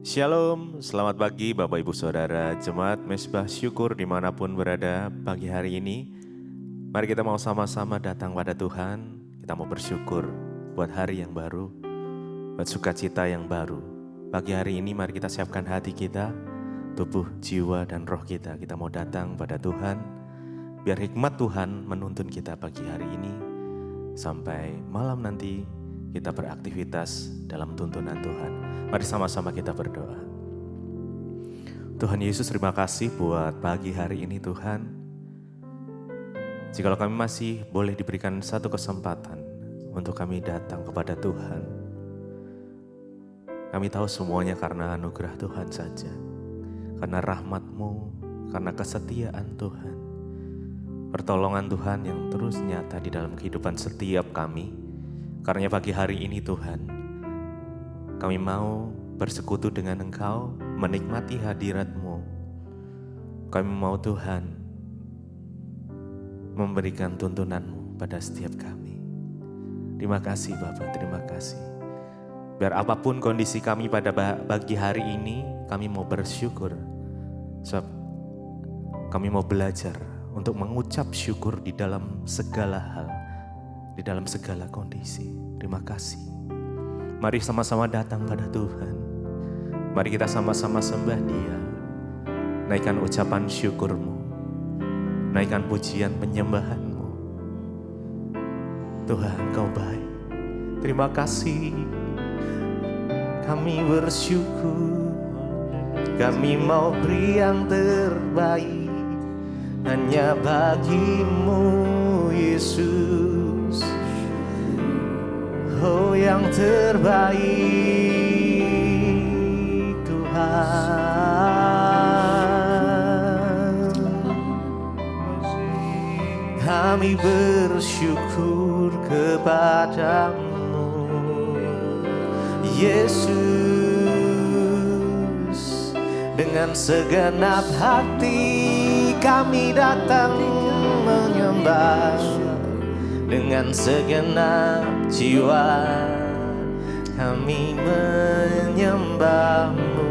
Shalom, selamat pagi Bapak Ibu Saudara Jemaat Mesbah Syukur dimanapun berada pagi hari ini. Mari kita mau sama-sama datang pada Tuhan. Kita mau bersyukur buat hari yang baru, buat sukacita yang baru. Pagi hari ini mari kita siapkan hati kita, tubuh, jiwa, dan roh kita. Kita mau datang pada Tuhan, biar hikmat Tuhan menuntun kita pagi hari ini. Sampai malam nanti kita beraktivitas dalam tuntunan Tuhan. Mari sama-sama kita berdoa. Tuhan Yesus, terima kasih buat pagi hari ini Tuhan. Jikalau kami masih boleh diberikan satu kesempatan untuk kami datang kepada Tuhan. Kami tahu semuanya karena anugerah Tuhan saja. Karena rahmat-Mu, karena kesetiaan Tuhan. Pertolongan Tuhan yang terus nyata di dalam kehidupan setiap kami. Karena pagi hari ini Tuhan, kami mau bersekutu dengan Engkau, menikmati hadirat-Mu. Kami mau Tuhan memberikan tuntunan-Mu pada setiap kami. Terima kasih Bapa, terima kasih. Biar apapun kondisi kami pada pagi hari ini, kami mau bersyukur. Sebab kami mau belajar untuk mengucap syukur di dalam segala hal, di dalam segala kondisi. Terima kasih. Mari sama-sama datang pada Tuhan. Mari kita sama-sama sembah Dia. Naikkan ucapan syukur-Mu. Naikkan pujian penyembahan-Mu. Tuhan, Kau baik. Terima kasih. Kami bersyukur. Kami mau beri yang terbaik. Hanya bagi-Mu, Yesus. Oh, yang terbaik Tuhan. Kami bersyukur kepadamu, Yesus. Dengan segenap hati kami datang menyembah. Dengan segenap jiwa kami menyembah-Mu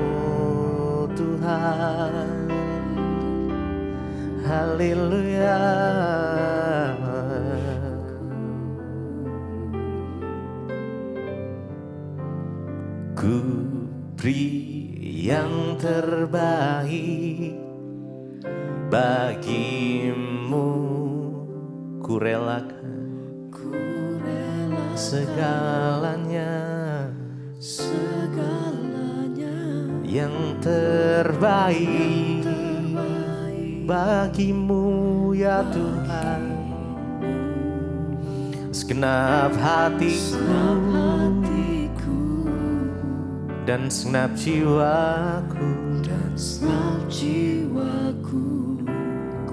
Tuhan. Haleluya. Ku beri yang terbaik bagimu, ku relakan segalanya, yang terbaik bagimu ya Tuhan. Segenap hatiku dan segenap jiwaku,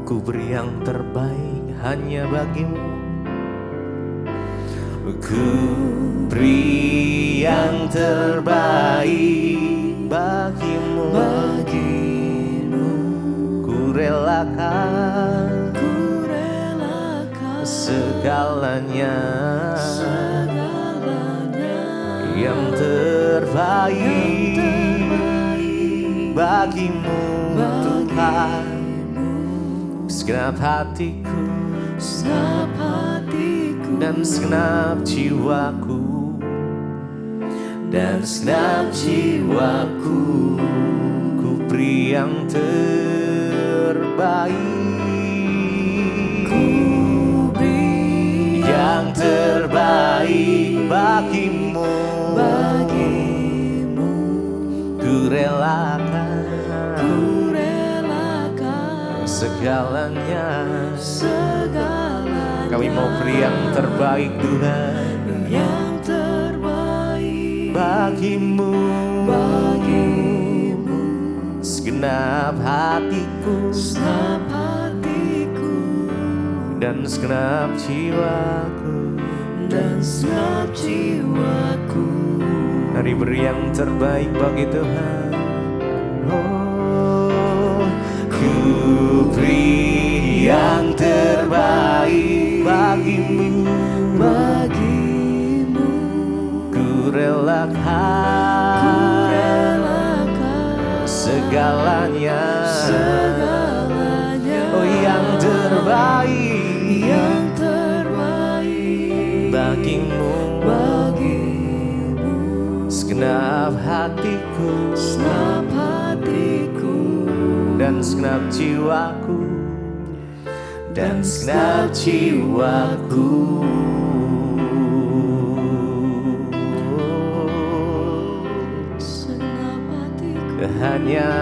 ku beri yang terbaik hanya bagimu. Ku beri yang terbaik bagimu, ku relakan segalanya, yang terbaik bagimu Tuhan. Segenap hatiku dan segenap jiwaku, dan segenap jiwaku, ku beri yang terbaik, yang terbaik bagimu, ku relakan segalanya. Kami mau beri yang terbaik Tuhan, yang terbaik bagimu, segenap hatiku, dan segenap jiwaku, Mari beri yang terbaik bagi Tuhan. Oh, ku beri yang terbaik bagimu, ku relakan Oh yang terbaik bagimu, segenap hatiku dan segenap jiwaku, dan segenap jiwaku. Hanya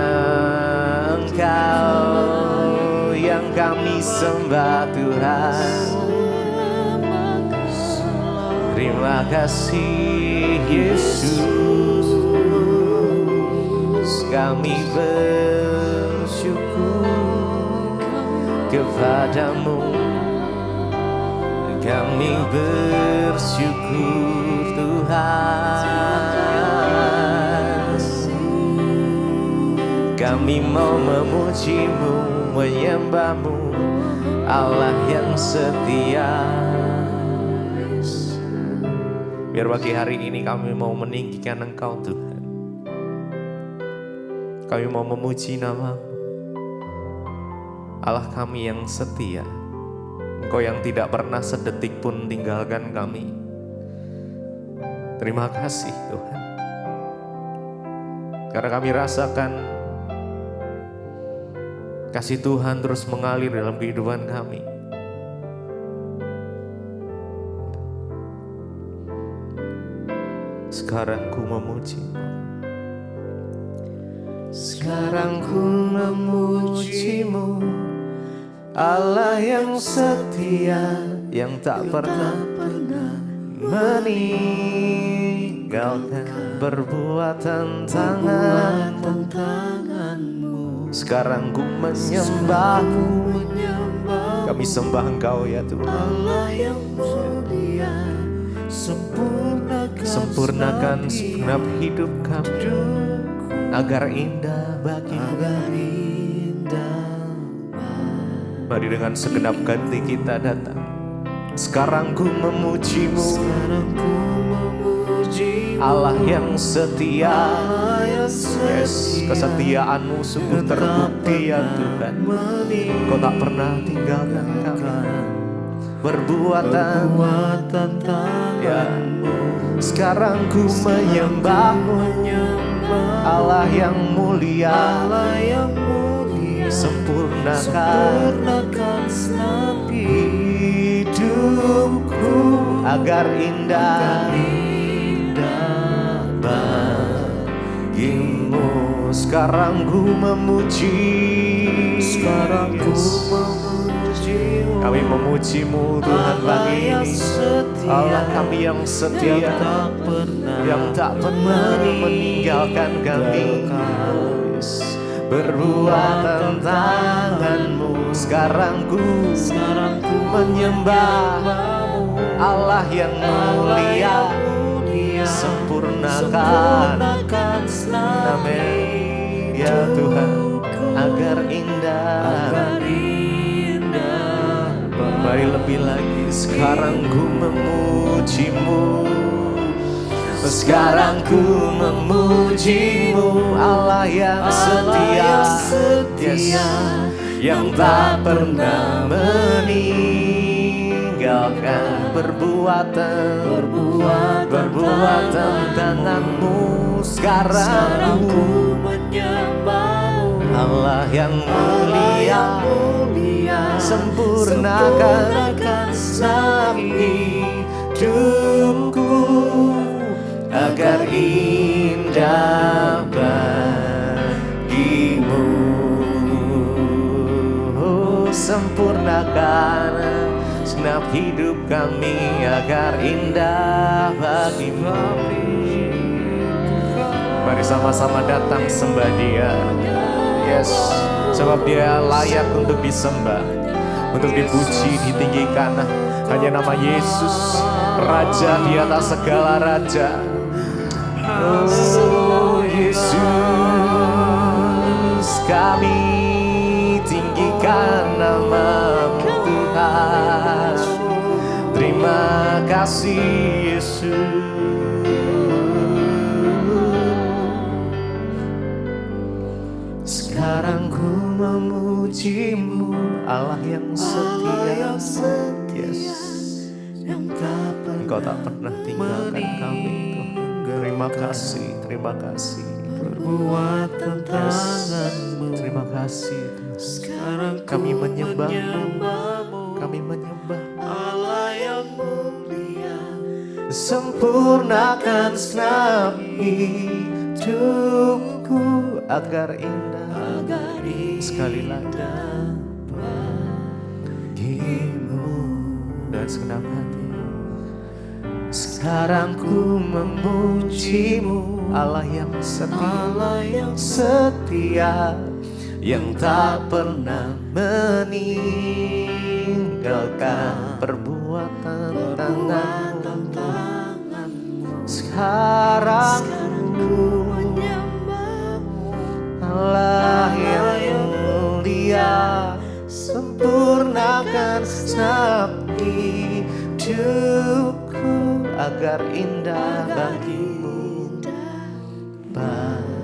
Engkau yang kami sembah Tuhan. Terima kasih Yesus, kami bersyukur kepadamu, kami bersyukur Tuhan. Kami mau memuji-Mu, menyembah-Mu, Allah yang setia. Biar pagi hari ini kami mau meninggikan Engkau Tuhan. Kami mau memuji nama-Mu, Allah kami yang setia. Engkau yang tidak pernah sedetik pun tinggalkan kami. Terima kasih Tuhan. Karena kami rasakan kasih Tuhan terus mengalir dalam kehidupan kami. Sekarang ku memuji-Mu, sekarang ku memuji-Mu, Allah yang setia, yang tak pernah meninggalkan perbuatan tangan-Mu. Sekarang ku menyembah-Mu, kami sembah Engkau ya Tuhan. Allah yang mulia, sempurnakan segenap hidup kami agar indah bagimu. Mari dengan segenap hati kita datang. Sekarang ku memuji-Mu, Allah yang setia. Yes, kesetiaan-Mu sungguh terbukti ya Tuhan. Kau tak pernah tinggalkan kami. Perbuatan ya. Sekarang ku menyembah-Mu, Allah yang mulia, sempurnakan hidupku agar indah bagimu. Sekarang ku memuji, kami memuji-Mu Tuhan pagi ini. Allah kami yang setia, yang tak pernah meninggalkan kami. Perbuatan tangan-Mu, sekarang ku menyembah Allah yang mulia, sempurnakan amin ya Tuhan agar indah. Mari lebih lagi, sekarang ku memuji-Mu, sekarang ku memuji-Mu, Allah yang setia, yang tak pernah meninggalkan perbuatan tangan-Mu. Sekarang ku menyembah-Mu, Allah yang mulia, sempurnakan hidupku agar indah bagimu. Sempurnakan segenap hidup kami agar indah bagimu. Mari sama-sama datang sembah Dia. Yes, sebab Dia layak untuk disembah, untuk dipuji, ditinggikan. Hanya nama Yesus, Raja di atas segala raja. Oh Yesus, kami tinggikan nama-Mu Tuhan. Terima kasih Yesus. Sekarang ku memuji-Mu, Allah yang setia. Yes. Engkau tak pernah tinggalkan kami Tuhan. Terima kasih, terima kasih. Perbuatan tangan-Mu. Terima kasih Tuhan. Sekarang Kami menyembah-Mu, kami menyembah Allah yang mulia. Sempurnakan segenap hidupku agar indah, sekali lagi bagimu dan segenap hati. Sekarang ku memuji-Mu, Allah yang setia, yang tak pernah meninggalkan perbuatan tangan-Mu. Sekarang ku menyembah-Mu, Allah yang mulia, sempurnakan segenap hidupku agar indah bagimu, bagimu.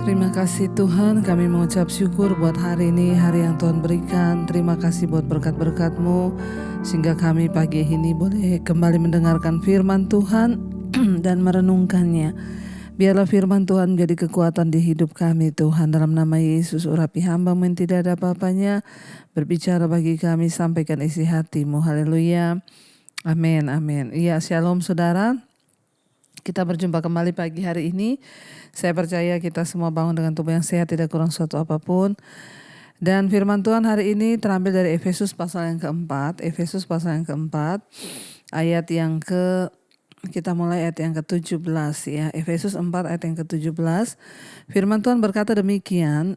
Terima kasih Tuhan, kami mengucap syukur buat hari ini, hari yang Tuhan berikan. Terima kasih buat berkat-berkat-Mu, sehingga kami pagi ini boleh kembali mendengarkan firman Tuhan dan merenungkannya. Biarlah firman Tuhan menjadi kekuatan di hidup kami Tuhan. Dalam nama Yesus, urapi hamba-Mu yang tidak ada apa-apanya, berbicara bagi kami, sampaikan isi hati-Mu. Haleluya, amin, amin. Iya, shalom saudara. Kita berjumpa kembali pagi hari ini. Saya percaya kita semua bangun dengan tubuh yang sehat, tidak kurang suatu apapun. Dan firman Tuhan hari ini terambil dari Efesus pasal yang keempat. Efesus pasal yang keempat, ayat yang kita mulai ayat yang ke-17 ya. Efesus 4 ayat yang ke-17. Firman Tuhan berkata demikian.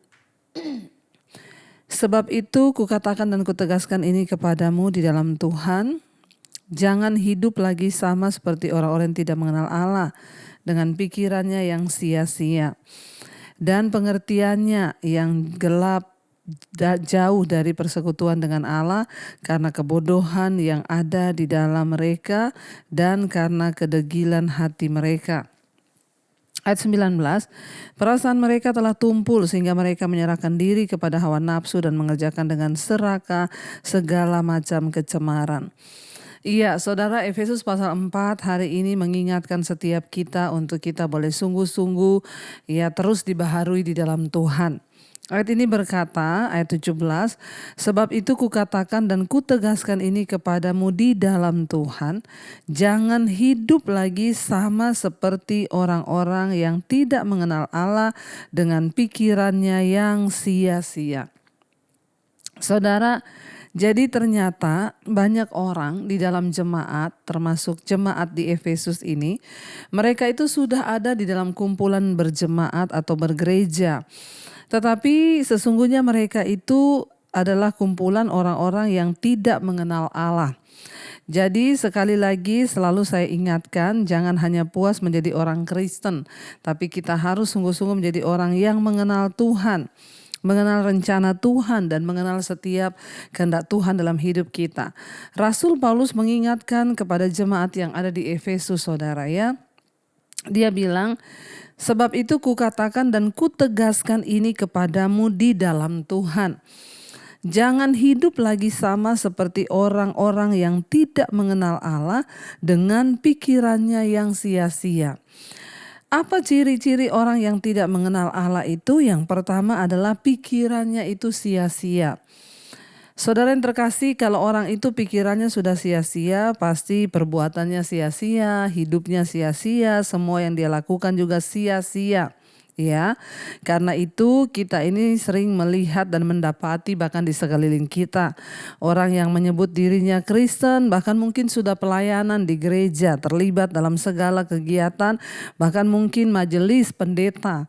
Sebab itu kukatakan dan kutegaskan ini kepadamu di dalam Tuhan, jangan hidup lagi sama seperti orang-orang yang tidak mengenal Allah, dengan pikirannya yang sia-sia dan pengertiannya yang gelap, jauh dari persekutuan dengan Allah karena kebodohan yang ada di dalam mereka dan karena kedegilan hati mereka. Ayat 19, perasaan mereka telah tumpul sehingga mereka menyerahkan diri kepada hawa nafsu dan mengerjakan dengan serakah segala macam kecemaran. Iya, saudara, Efesus pasal 4 hari ini mengingatkan setiap kita untuk kita boleh sungguh-sungguh ya terus dibaharui di dalam Tuhan. Ayat ini berkata, ayat 17, sebab itu kukatakan dan kutegaskan ini kepadamu di dalam Tuhan, jangan hidup lagi sama seperti orang-orang yang tidak mengenal Allah dengan pikirannya yang sia-sia. Saudara, jadi ternyata banyak orang di dalam jemaat, termasuk jemaat di Efesus ini, mereka itu sudah ada di dalam kumpulan berjemaat atau bergereja. Tetapi sesungguhnya mereka itu adalah kumpulan orang-orang yang tidak mengenal Allah. Jadi sekali lagi selalu saya ingatkan, jangan hanya puas menjadi orang Kristen, tapi kita harus sungguh-sungguh menjadi orang yang mengenal Tuhan, mengenal rencana Tuhan dan mengenal setiap kehendak Tuhan dalam hidup kita. Rasul Paulus mengingatkan kepada jemaat yang ada di Efesus, saudara ya. Dia bilang, sebab itu kukatakan dan kutegaskan ini kepadamu di dalam Tuhan. Jangan hidup lagi sama seperti orang-orang yang tidak mengenal Allah dengan pikirannya yang sia-sia. Apa ciri-ciri orang yang tidak mengenal Allah itu? Yang pertama adalah pikirannya itu sia-sia. Saudara yang terkasih, kalau orang itu pikirannya sudah sia-sia, pasti perbuatannya sia-sia, hidupnya sia-sia, semua yang dia lakukan juga sia-sia. Ya, karena itu kita ini sering melihat dan mendapati bahkan di sekeliling kita orang yang menyebut dirinya Kristen, bahkan mungkin sudah pelayanan di gereja, terlibat dalam segala kegiatan, bahkan mungkin majelis pendeta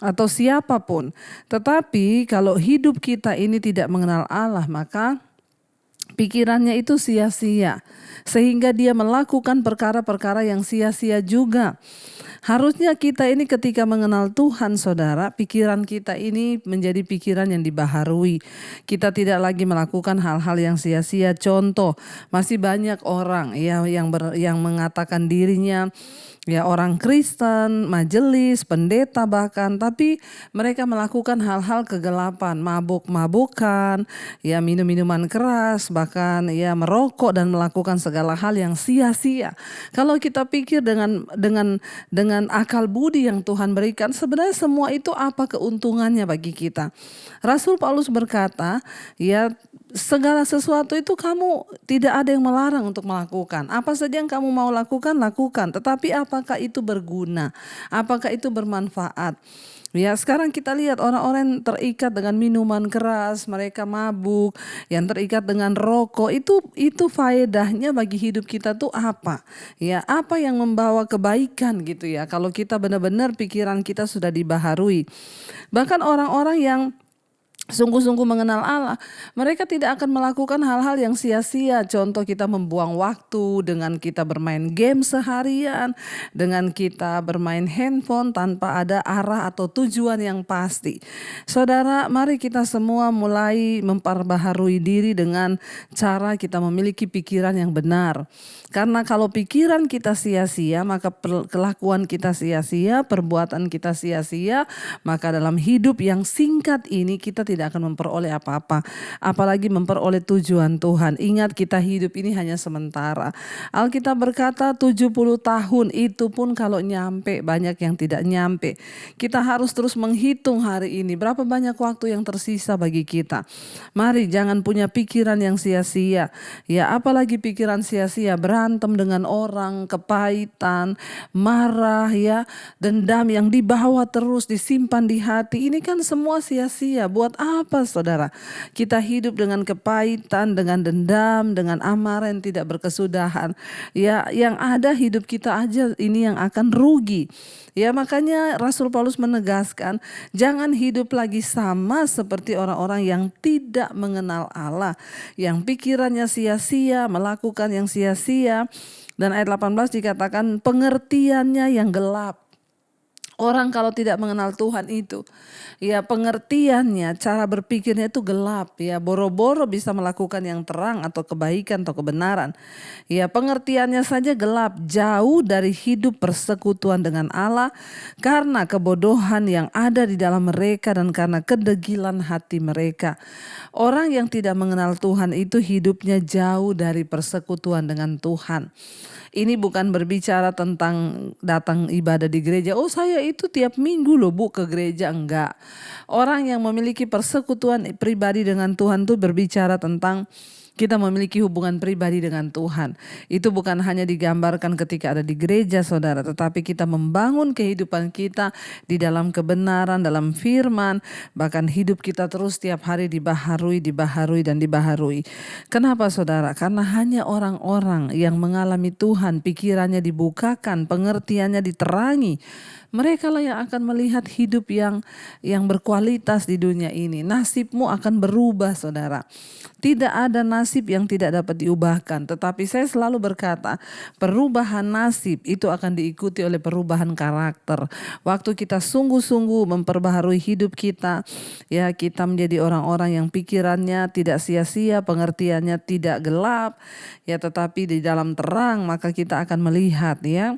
atau siapapun. Tetapi kalau hidup kita ini tidak mengenal Allah, maka pikirannya itu sia-sia, sehingga dia melakukan perkara-perkara yang sia-sia juga. Harusnya kita ini ketika mengenal Tuhan, saudara, pikiran kita ini menjadi pikiran yang dibaharui. Kita tidak lagi melakukan hal-hal yang sia-sia. Contoh, masih banyak orang ya yang mengatakan dirinya ya orang Kristen, majelis, pendeta bahkan, tapi mereka melakukan hal-hal kegelapan, mabuk-mabukan, ya minum-minuman keras, bahkan ya merokok dan melakukan segala hal yang sia-sia. Kalau kita pikir dengan akal budi yang Tuhan berikan, sebenarnya semua itu apa keuntungannya bagi kita? Rasul Paulus berkata, ya segala sesuatu itu kamu tidak ada yang melarang untuk melakukan. Apa saja yang kamu mau lakukan, lakukan. Tetapi apakah itu berguna? Apakah itu bermanfaat? Ya, sekarang kita lihat orang-orang terikat dengan minuman keras, mereka mabuk, yang terikat dengan rokok, itu faedahnya bagi hidup kita tuh apa? Ya, apa yang membawa kebaikan gitu ya. Kalau kita benar-benar pikiran kita sudah dibaharui. Bahkan orang-orang yang sungguh-sungguh mengenal Allah, mereka tidak akan melakukan hal-hal yang sia-sia. Contoh, kita membuang waktu dengan kita bermain game seharian, dengan kita bermain handphone tanpa ada arah atau tujuan yang pasti. Saudara, mari kita semua mulai memperbaharui diri dengan cara kita memiliki pikiran yang benar. Karena kalau pikiran kita sia-sia, maka kelakuan kita sia-sia, perbuatan kita sia-sia, maka dalam hidup yang singkat ini kita tidak akan memperoleh apa-apa, apalagi memperoleh tujuan Tuhan. Ingat, kita hidup ini hanya sementara. Alkitab berkata 70 tahun, itu pun kalau nyampe, banyak yang tidak nyampe. Kita harus terus menghitung hari ini, berapa banyak waktu yang tersisa bagi kita. Mari jangan punya pikiran yang sia-sia. Ya, apalagi pikiran sia-sia, berantem dengan orang, kepahitan, marah, ya, dendam yang dibawa terus, disimpan di hati. Ini kan semua sia-sia. Buat apa, saudara? Kita hidup dengan kepahitan, dengan dendam, dengan amarah yang tidak berkesudahan. Ya, yang ada hidup kita aja ini yang akan rugi. Ya, makanya Rasul Paulus menegaskan, jangan hidup lagi sama seperti orang-orang yang tidak mengenal Allah, yang pikirannya sia-sia, melakukan yang sia-sia. Dan ayat 18 dikatakan pengertiannya yang gelap. Orang kalau tidak mengenal Tuhan itu, ya pengertiannya, cara berpikirnya itu gelap, ya boro-boro bisa melakukan yang terang atau kebaikan atau kebenaran. Ya pengertiannya saja gelap, jauh dari hidup persekutuan dengan Allah karena kebodohan yang ada di dalam mereka dan karena kedegilan hati mereka. Orang yang tidak mengenal Tuhan itu hidupnya jauh dari persekutuan dengan Tuhan. Ini bukan berbicara tentang datang ibadah di gereja. Oh, saya itu tiap minggu loh Bu ke gereja. Enggak. Orang yang memiliki persekutuan pribadi dengan Tuhan itu berbicara tentang kita memiliki hubungan pribadi dengan Tuhan. Itu bukan hanya digambarkan ketika ada di gereja, saudara, tetapi kita membangun kehidupan kita di dalam kebenaran, dalam firman, bahkan hidup kita terus setiap hari dibaharui dan dibaharui. Kenapa, saudara? Karena hanya orang-orang yang mengalami Tuhan, pikirannya dibukakan, pengertiannya diterangi, mereka lah yang akan melihat hidup yang berkualitas di dunia ini. Nasibmu akan berubah, saudara. Tidak ada nasib yang tidak dapat diubahkan. Tetapi saya selalu berkata, perubahan nasib itu akan diikuti oleh perubahan karakter. Waktu kita sungguh-sungguh memperbaharui hidup kita, ya kita menjadi orang-orang yang pikirannya tidak sia-sia, pengertiannya tidak gelap, ya tetapi di dalam terang, maka kita akan melihat, ya.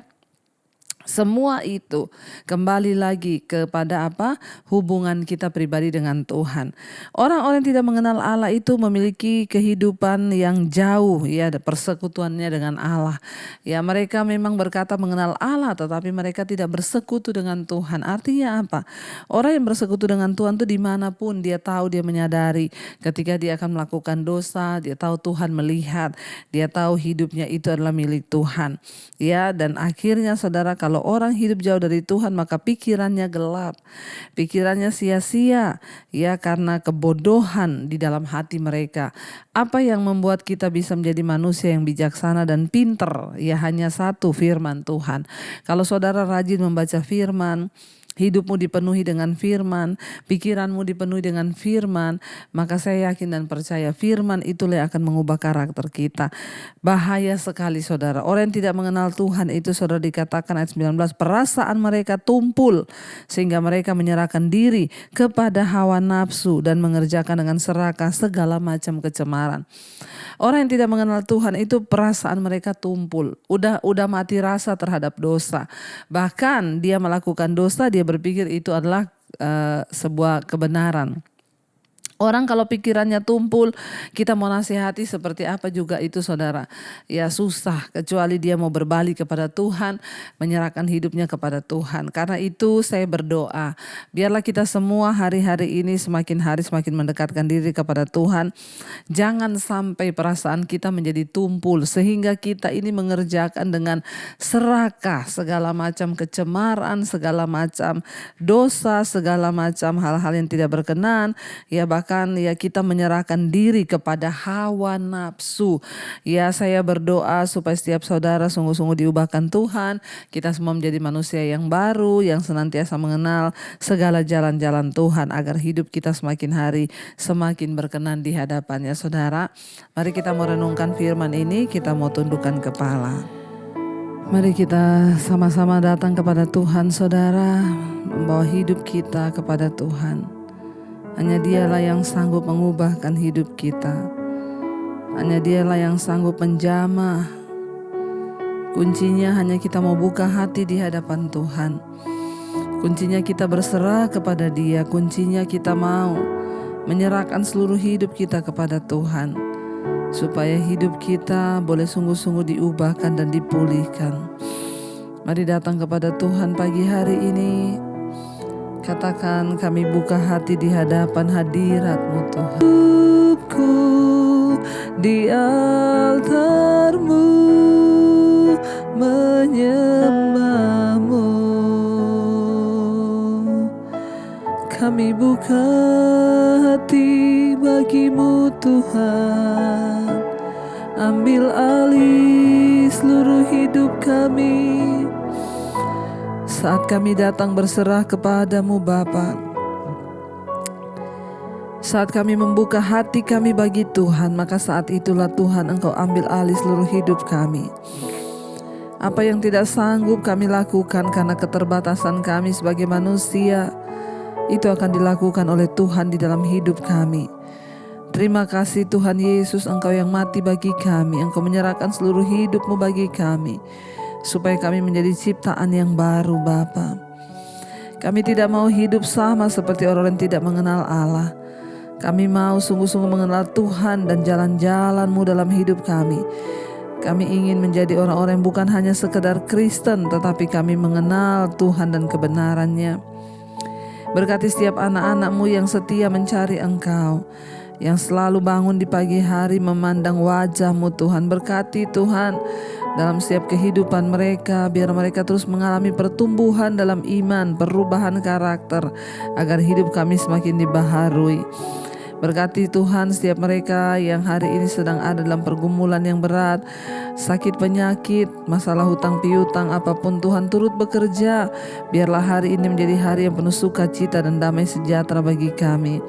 Semua itu kembali lagi kepada apa? Hubungan kita pribadi dengan Tuhan. Orang-orang yang tidak mengenal Allah itu memiliki kehidupan yang jauh, ya, persekutuannya dengan Allah. Ya, mereka memang berkata mengenal Allah, tetapi mereka tidak bersekutu dengan Tuhan. Artinya apa? Orang yang bersekutu dengan Tuhan itu dimanapun dia tahu, dia menyadari ketika dia akan melakukan dosa, dia tahu Tuhan melihat, dia tahu hidupnya itu adalah milik Tuhan. Ya, dan akhirnya saudara, kalau orang hidup jauh dari Tuhan maka pikirannya gelap, pikirannya sia-sia, ya karena kebodohan di dalam hati mereka. Apa yang membuat kita bisa menjadi manusia yang bijaksana dan pinter? Ya hanya satu, firman Tuhan. Kalau saudara rajin membaca firman, hidupmu dipenuhi dengan firman, pikiranmu dipenuhi dengan firman, maka saya yakin dan percaya firman itulah yang akan mengubah karakter kita. Bahaya sekali saudara, orang yang tidak mengenal Tuhan itu saudara dikatakan ayat 19, perasaan mereka tumpul sehingga mereka menyerahkan diri kepada hawa nafsu dan mengerjakan dengan serakah segala macam kecemaran. Orang yang tidak mengenal Tuhan itu perasaan mereka tumpul, udah mati rasa terhadap dosa. Bahkan dia melakukan dosa, dia berpikir itu adalah sebuah kebenaran. Orang kalau pikirannya tumpul, kita mau nasihati seperti apa juga itu saudara. Ya susah, kecuali dia mau berbalik kepada Tuhan, menyerahkan hidupnya kepada Tuhan. Karena itu saya berdoa, biarlah kita semua hari-hari ini semakin hari semakin mendekatkan diri kepada Tuhan. Jangan sampai perasaan kita menjadi tumpul, sehingga kita ini mengerjakan dengan serakah segala macam kecemaran, segala macam dosa, segala macam hal-hal yang tidak berkenan. Ya bahkan ya kita menyerahkan diri kepada hawa nafsu. Ya saya berdoa supaya setiap saudara sungguh-sungguh diubahkan Tuhan. Kita semua menjadi manusia yang baru, yang senantiasa mengenal segala jalan-jalan Tuhan, agar hidup kita semakin hari semakin berkenan di hadapannya. Saudara, mari kita mau renungkan firman ini, kita mau tundukkan kepala. Mari kita sama-sama datang kepada Tuhan saudara, membawa hidup kita kepada Tuhan. Hanya dialah yang sanggup mengubahkan hidup kita. Hanya dialah yang sanggup menjamah. Kuncinya hanya kita mau buka hati di hadapan Tuhan. Kuncinya kita berserah kepada Dia. Kuncinya kita mau menyerahkan seluruh hidup kita kepada Tuhan, supaya hidup kita boleh sungguh-sungguh diubahkan dan dipulihkan. Mari datang kepada Tuhan pagi hari ini. Katakan, kami buka hati di hadapan hadirat-Mu Tuhan. Hidupku di altar-Mu menyembah-Mu. Kami buka hati bagi-Mu Tuhan. Ambil alih seluruh hidup kami. Saat kami datang berserah kepada-Mu Bapa, saat kami membuka hati kami bagi Tuhan, maka saat itulah Tuhan Engkau ambil alih seluruh hidup kami. Apa yang tidak sanggup kami lakukan karena keterbatasan kami sebagai manusia, itu akan dilakukan oleh Tuhan di dalam hidup kami. Terima kasih Tuhan Yesus, Engkau yang mati bagi kami, Engkau menyerahkan seluruh hidup-Mu bagi kami, supaya kami menjadi ciptaan yang baru Bapa. Kami tidak mau hidup sama seperti orang yang tidak mengenal Allah. Kami mau sungguh-sungguh mengenal Tuhan dan jalan-jalan-Mu dalam hidup kami. Kami ingin menjadi orang-orang yang bukan hanya sekedar Kristen, tetapi kami mengenal Tuhan dan kebenaran-Nya. Berkati setiap anak-anak-Mu yang setia mencari Engkau, yang selalu bangun di pagi hari memandang wajah-Mu Tuhan. Berkati Tuhan dalam setiap kehidupan mereka, biar mereka terus mengalami pertumbuhan dalam iman, perubahan karakter, agar hidup kami semakin dibaharui. Berkati Tuhan setiap mereka yang hari ini sedang ada dalam pergumulan yang berat, sakit penyakit, masalah hutang piutang, apapun Tuhan turut bekerja. Biarlah hari ini menjadi hari yang penuh sukacita dan damai sejahtera bagi kami.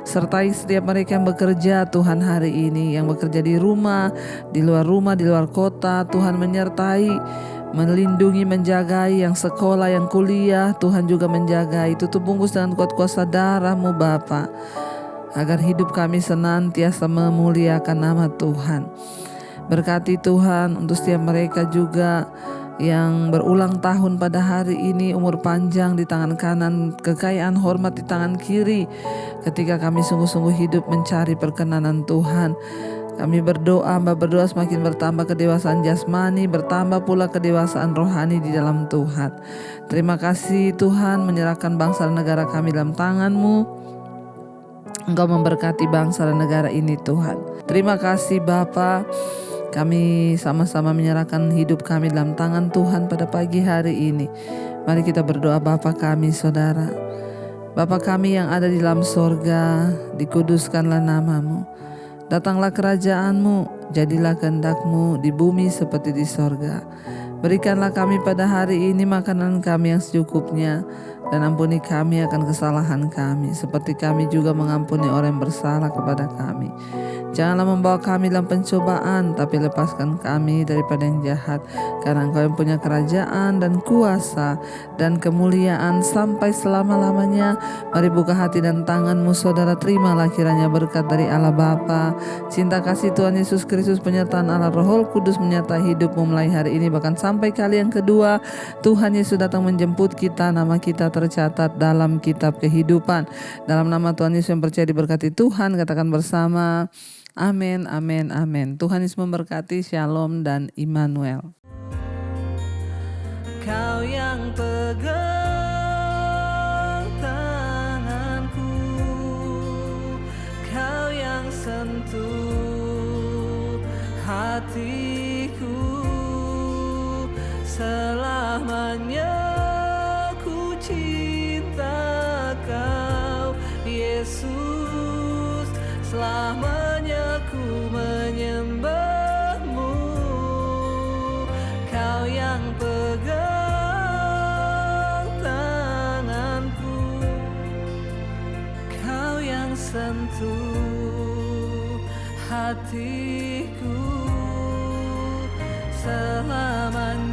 Sertai setiap mereka yang bekerja Tuhan hari ini, yang bekerja di rumah, di luar kota, Tuhan menyertai, melindungi, menjagai, yang sekolah, yang kuliah, Tuhan juga menjagai. Tutup bungkus dengan kuat kuasa darah-Mu Bapa, agar hidup kami senantiasa memuliakan nama Tuhan. Berkati Tuhan untuk setiap mereka juga yang berulang tahun pada hari ini, umur panjang di tangan kanan, kekayaan hormat di tangan kiri, ketika kami sungguh-sungguh hidup mencari perkenanan Tuhan. Kami berdoa semakin bertambah kedewasaan jasmani, bertambah pula kedewasaan rohani di dalam Tuhan. Terima kasih Tuhan, menyerahkan bangsa dan negara kami dalam tangan-Mu. Engkau memberkati bangsa dan negara ini Tuhan. Terima kasih Bapa. Kami sama-sama menyerahkan hidup kami dalam tangan Tuhan pada pagi hari ini. Mari kita berdoa. Bapa kami saudara, Bapa kami yang ada di dalam sorga, dikuduskanlah nama-Mu. Datanglah kerajaan-Mu, jadilah kehendak-Mu di bumi seperti di sorga. Berikanlah kami pada hari ini makanan kami yang secukupnya. dan ampuni kami akan kesalahan kami, seperti kami juga mengampuni orang yang bersalah kepada kami. Janganlah membawa kami dalam pencobaan, tapi lepaskan kami daripada yang jahat. Karena Engkau yang punya kerajaan dan kuasa dan kemuliaan sampai selama-lamanya. Mari buka hati dan tanganmu saudara, terimalah kiranya berkat dari Allah Bapa, cinta kasih Tuhan Yesus Kristus, penyertaan Allah Roh Kudus menyertai hidupmu mulai hari ini bahkan sampai kali yang kedua. Tuhan Yesus datang menjemput kita, nama kita tercatat dalam kitab kehidupan. Dalam nama Tuhan Yesus yang percaya diberkati Tuhan, katakan bersama, amin, amin, amin. Tuhan Yesus memberkati. Shalom dan Immanuel. Kau yang pegang tanganku, kau yang sentuh hatiku, selamanya ku cinta kau Yesus, selamanya ku menyembahmu. Kau yang pegang tanganku, kau yang sentuh hatiku, selamanya